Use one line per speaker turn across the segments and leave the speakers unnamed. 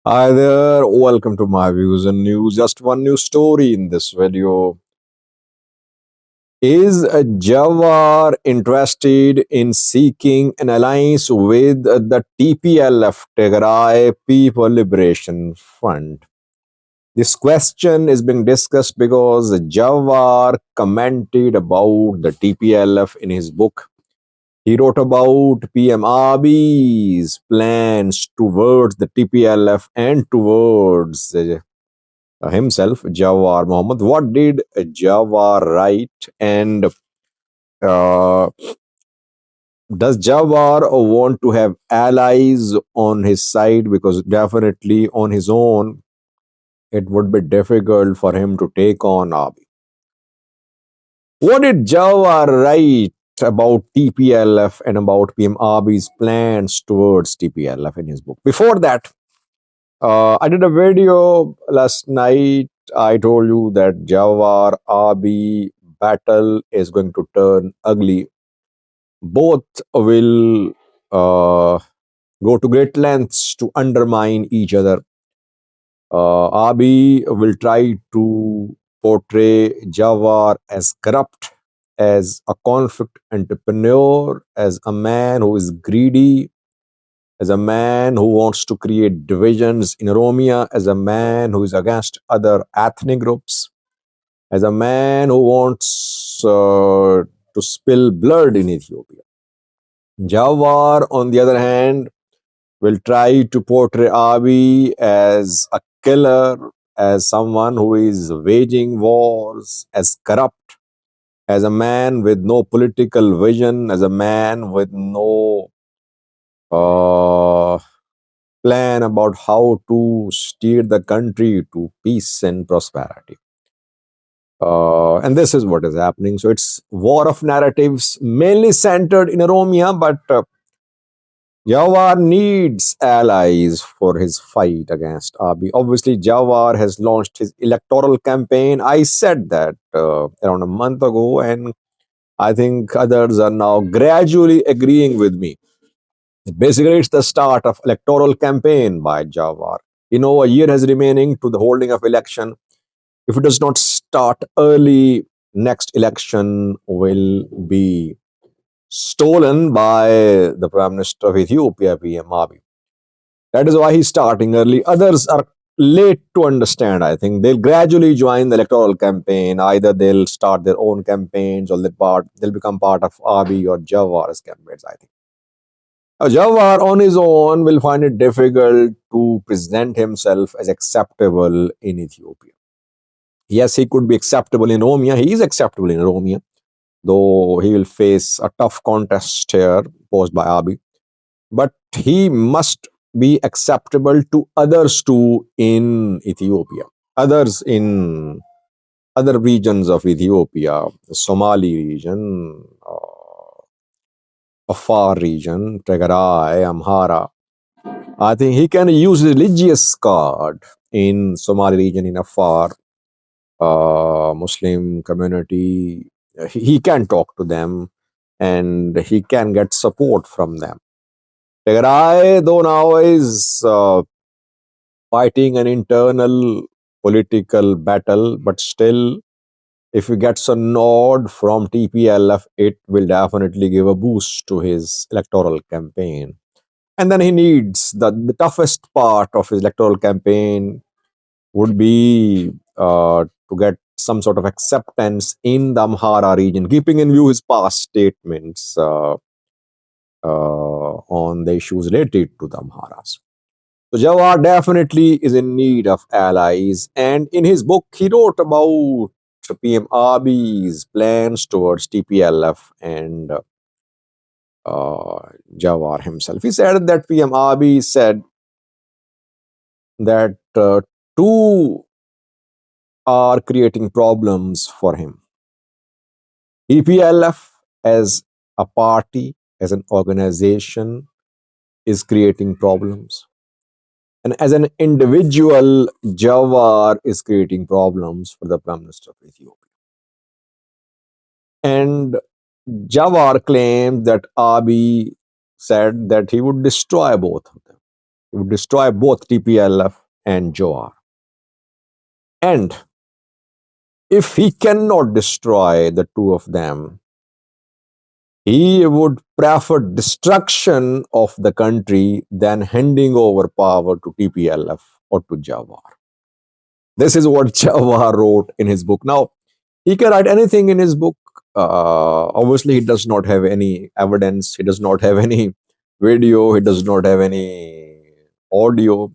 Hi there, welcome to my views and news. Just one new story in this video. Is Jawar interested in seeking an alliance with the TPLF, Tigray People Liberation Front? This question is being discussed because Jawar commented about the TPLF in his book. He wrote about PM Abiy's plans towards the TPLF and towards himself, Jawar Mohammed. What did Jawar write? And does Jawar want to have allies on his side? Because definitely on his own, it would be difficult for him to take on Abiy. What did Jawar write about TPLF and about PM Abiy's plans towards TPLF in his book? Before that, I did a video last night. I told you that Jawar Abiy battle is going to turn ugly. Both will go to great lengths to undermine each other. Abiy will try to portray Jawar as corrupt, as a conflict entrepreneur, as a man who is greedy, as a man who wants to create divisions in Oromia, as a man who is against other ethnic groups, as a man who wants to spill blood in Ethiopia. Jawar, on the other hand, will try to portray Abiy as a killer, as someone who is waging wars, as corrupt, as a man with no political vision, as a man with no uh, plan about how to steer the country to peace and prosperity. And this is what is happening. So it's war of narratives, mainly centered in Oromia, but Jawar needs allies for his fight against Abiy. Obviously, Jawar has launched his electoral campaign. I said that around a month ago, and I think others are now gradually agreeing with me. Basically, it's the start of electoral campaign by Jawar. A year has remaining to the holding of election. If it does not start early, next election will be stolen by the Prime Minister of Ethiopia, PM Abiy. That is why he's starting early. Others are late to understand, I think. They'll gradually join the electoral campaign. Either they'll start their own campaigns or they'll become part of Abiy or Jawar's campaigns, I think. Jawar on his own will find it difficult to present himself as acceptable in Ethiopia. Yes, he could be acceptable in Oromia. He is acceptable in Oromia, though he will face a tough contest here posed by Abiy. But he must be acceptable to others too in Ethiopia, others in other regions of Ethiopia, the Somali region, Afar region, Tigray, Amhara. I think he can use religious card in Somali region, in Afar, Muslim community. He can talk to them and he can get support from them. Tigray, though now is fighting an internal political battle, but still, if he gets a nod from TPLF, it will definitely give a boost to his electoral campaign. And then he needs the toughest part of his electoral campaign would be to get some sort of acceptance in the Amhara region, keeping in view his past statements on the issues related to the Amharas. So Jawar definitely is in need of allies, and in his book he wrote about PM Abiy's plans towards TPLF and Jawar himself. He said that PM Abiy said that two are creating problems for him. TPLF as a party, as an organization, is creating problems. And as an individual, Jawar is creating problems for the Prime Minister of Ethiopia. And Jawar claimed that Abiy said that he would destroy both of them. He would destroy both TPLF and Jawar. And if he cannot destroy the two of them, he would prefer destruction of the country than handing over power to TPLF or to Jawar. This is what Jawar wrote in his book. Now, he can write anything in his book. Obviously, he does not have any evidence. He does not have any video. He does not have any audio.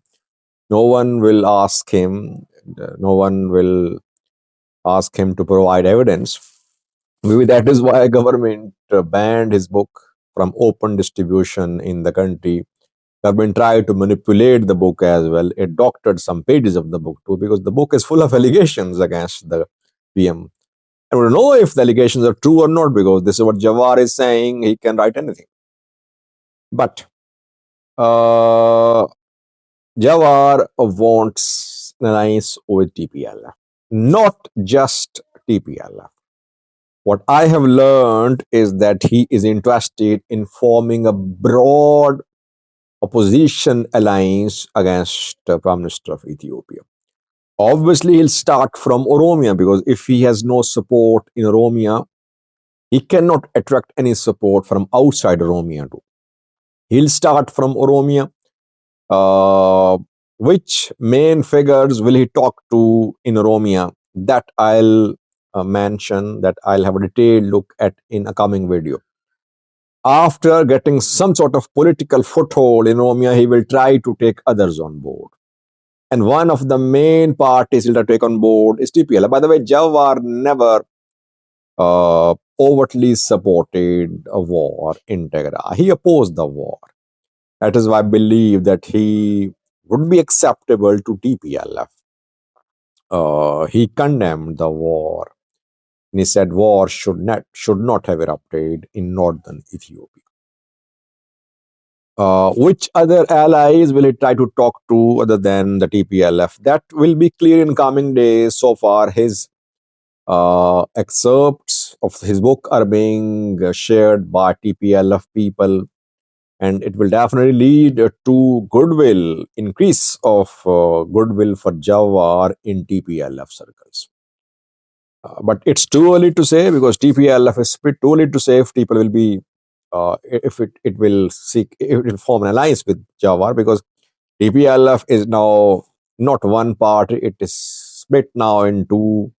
No one will ask him. No one will ask him to provide evidence. Maybe that is why government banned his book from open distribution in the country. Government tried to manipulate the book as well. It doctored some pages of the book too, because the book is full of allegations against the PM. I don't know if the allegations are true or not, because this is what Jawar is saying. He can write anything. But Jawar wants an alliance with TPLF, not just TPLF. What I have learned is that he is interested in forming a broad opposition alliance against the Prime Minister of Ethiopia. Obviously, he'll start from Oromia, because if he has no support in Oromia, he cannot attract any support from outside Oromia too. He'll start from Oromia. Which main figures will he talk to in Oromia? That I'll mention, that I'll have a detailed look at in a coming video. After getting some sort of political foothold in Oromia, he will try to take others on board. And one of the main parties he'll take on board is TPLF. By the way, Jawar never overtly supported a war in Tigray. He opposed the war. That is why I believe that he would be acceptable to TPLF. He condemned the war. And he said war should not have erupted in northern Ethiopia. Which other allies will he try to talk to other than the TPLF? That will be clear in coming days. So far, his excerpts of his book are being shared by TPLF people, and it will definitely lead to goodwill, increase of goodwill for Jawar in TPLF circles. But it's too early to say, because TPLF is too early to say if people will be, if it will seek, it will form an alliance with Jawar, because TPLF is now not one party, it is split now into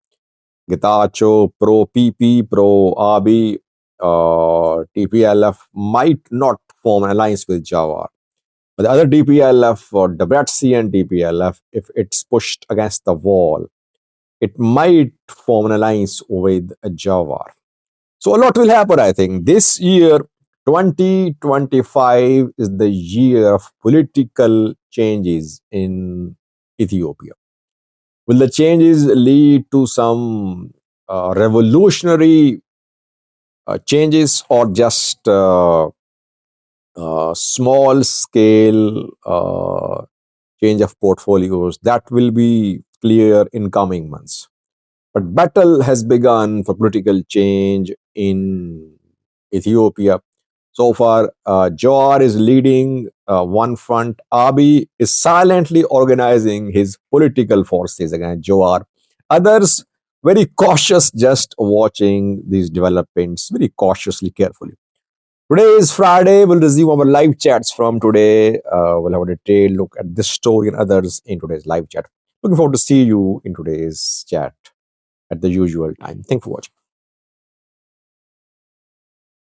Getachew, pro PP, pro Abiy. TPLF might not form an alliance with Jawar. But the other TPLF, or Debretsion TPLF, if it's pushed against the wall, it might form an alliance with Jawar. So a lot will happen, I think. This year, 2025, is the year of political changes in Ethiopia. Will the changes lead to some revolutionary changes, or just small scale change of portfolios? That will be clear in coming months. But battle has begun for political change in Ethiopia. So far, Jawar is leading one front. Abiy is silently organizing his political forces against Jawar. Others very cautious, just watching these developments very cautiously, carefully. Today is Friday. We'll resume our live chats from today. We'll have a detailed look at this story and others in today's live chat. Looking forward to see you in today's chat at the usual time. Thanks for watching.